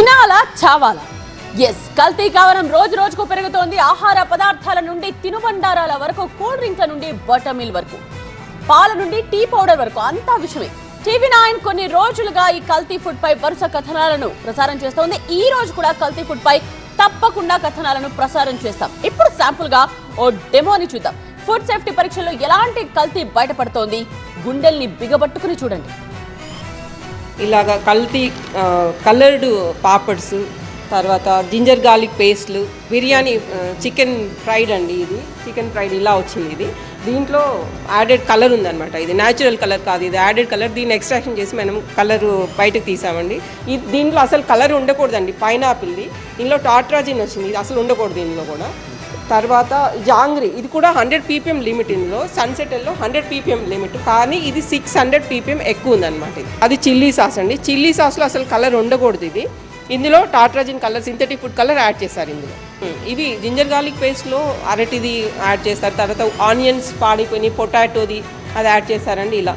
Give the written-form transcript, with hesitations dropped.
తినాలా చావాలా? ఎస్, కల్తీ కావడం రోజు రోజుకు పెరుగుతోంది. ఆహార పదార్థాల నుండి తినుబండారాల వరకు, కూల్ డ్రింక్ల నుండి బటర్ మిల్ వరకు, పాల నుండి టీ పౌడర్ వరకు అంతా విషయమే. TV9 కొన్ని రోజులుగా ఈ కల్తీ ఫుడ్ పై వరుస కథనాలను ప్రసారం చేస్తోంది. ఈ రోజు కూడా కల్తీ ఫుడ్ పై తప్పకుండా కథనాలను ప్రసారం చేస్తాం. ఇప్పుడు శాంపుల్ గా ఓ డెమోని చూద్దాం. ఫుడ్ సేఫ్టీ పరీక్షల్లో ఎలాంటి కల్తీ బయటపడుతోంది, గుండెల్ని బిగబట్టుకుని చూడండి. ఇలాగా కల్తీ కలర్డ్ పాపడ్స్, తర్వాత జింజర్ గార్లిక్ పేస్ట్లు, బిర్యానీ చికెన్ ఫ్రైడ్ అండి. ఇది చికెన్ ఫ్రైడ్ ఇలా వచ్చింది. ఇది దీంట్లో యాడెడ్ కలర్ ఉందన్నమాట. ఇది న్యాచురల్ కలర్ కాదు, ఇది యాడెడ్ కలర్. దీన్ని ఎక్స్ట్రాక్షన్ చేసి మనం కలర్ బయటకు తీసామండి. దీంట్లో అసలు కలర్ ఉండకూడదండి. పైనాపిల్ది దీనిలో టాట్రాజిన్ వచ్చింది, ఇది అసలు ఉండకూడదు దీనిలో కూడా. తర్వాత జాంగ్రీ, ఇది కూడా 100 ppm లిమిట్. ఇందులో సన్సెట్లో 100 ppm లిమిట్, కానీ ఇది 600 ppm ఎక్కువ ఉందన్నమాట. అది చిల్లీ సాస్ అండి. చిల్లీ సాస్లో అసలు కలర్ ఉండకూడదు. ఇది ఇందులో tartrazine colour, synthetic food colour add చేస్తారు ఇందులో. ఇది జింజర్ గార్లిక్ పేస్ట్లో అరటిది యాడ్ చేస్తారు. తర్వాత ఆనియన్స్ పాడిపోయి పొటాటోది అది యాడ్ చేస్తారండి. ఇలా